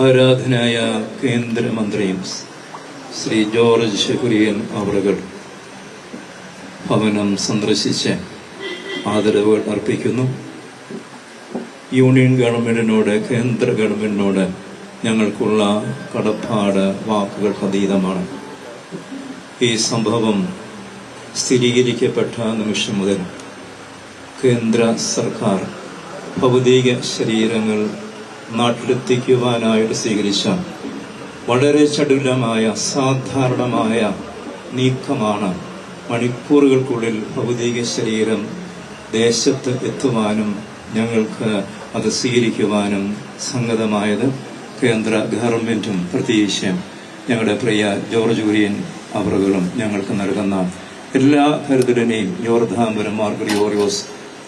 ആരാധനായ കേന്ദ്രമന്ത്രിയും ശ്രീ ജോർജ് കുര്യൻ അവറുകൾ ഭവനം സന്ദർശിച്ച് ആദരവുകൾ അർപ്പിക്കുന്നു. യൂണിയൻ ഗവൺമെന്റിനോട്, കേന്ദ്ര ഗവൺമെന്റിനോട് ഞങ്ങൾക്കുള്ള കടപ്പാട് വാക്കുകൾക്ക് അതീതമാണ്. ഈ സംഭവം സ്ഥിരീകരിക്കപ്പെട്ട നിമിഷം മുതൽ കേന്ദ്ര സർക്കാർ ഭൗതിക ശരീരങ്ങൾ നാട്ടിലെത്തിക്കുവാനായിട്ട് സ്വീകരിച്ച വളരെ ചടുലമായ അസാധാരണമായ നീക്കമാണ് മണിക്കൂറുകൾക്കുള്ളിൽ ഭൗതിക ശരീരം ദേശത്ത് എത്തുവാനും ഞങ്ങൾക്ക് അത് സ്വീകരിക്കുവാനും സംഗതമായത്. കേന്ദ്ര ഗവൺമെന്റും പ്രത്യേകിച്ച് ഞങ്ങളുടെ പ്രിയ ജോർജ് കുര്യൻ അവറുകളും ഞങ്ങൾക്ക് നൽകുന്ന എല്ലാ കരുതലിനെയും യോർദാപുരം മാർ ഗ്രിഗോറിയോസ്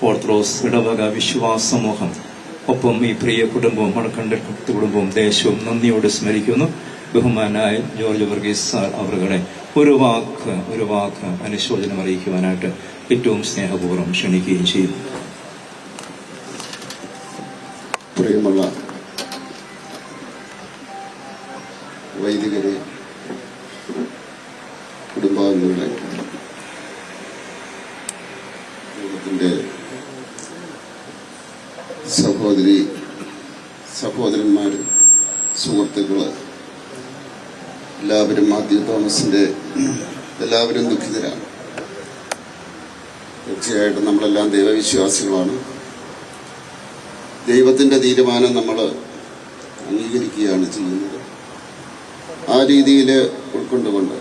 ഓർത്തഡോക്സ് ഇടവക വിശ്വാസ സമൂഹം, ഒപ്പം ഈ പ്രിയ കുടുംബവും മണക്കണ്ടൽ കുടുംബവും ദേശവും നന്ദിയോട് സ്മരിക്കുന്നു. ബഹുമാനായ ജോർജ് വർഗീസ് സാർ അവറുകളെ ഒരു വാക്ക് അനുശോചനം അറിയിക്കുവാനായിട്ട് ഏറ്റവും സ്നേഹപൂർവ്വം ക്ഷണിക്കുകയും ചെയ്യും. പ്രിയമുള്ള വൈദികരെ, കുടുംബാംഗങ്ങളെ, ലോകത്തിന്റെ സഹോദരന്മാര്, സുഹൃത്തുക്കള്, എല്ലാവരും മാത്യു തോമസിന്റെ എല്ലാവരും ദുഃഖിതരാണ്. തീർച്ചയായിട്ടും നമ്മളെല്ലാം ദൈവവിശ്വാസികളാണ്. ദൈവത്തിന്റെ തീരുമാനം നമ്മൾ അംഗീകരിക്കുകയാണ് ചെയ്യുന്നത്. ആ രീതിയിൽ ഉൾക്കൊണ്ടുകൊണ്ട്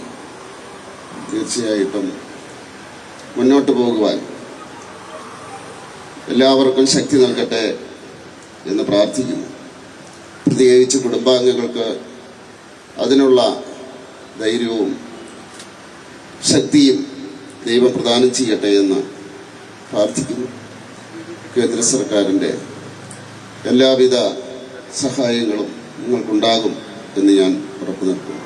തീർച്ചയായിട്ടും മുന്നോട്ട് പോകുവാൻ എല്ലാവർക്കും ശക്തി നൽകട്ടെ എന്ന് പ്രാർത്ഥിക്കുന്നു. പ്രത്യേകിച്ച് കുടുംബാംഗങ്ങൾക്ക് അതിനുള്ള ധൈര്യവും ശക്തിയും ദൈവം പ്രദാനം ചെയ്യട്ടെ എന്ന് പ്രാർത്ഥിക്കുന്നു. കേന്ദ്ര സർക്കാരിൻ്റെ എല്ലാവിധ സഹായങ്ങളും നിങ്ങൾക്കുണ്ടാകും എന്ന് ഞാൻ ഉറപ്പു നൽകുന്നു.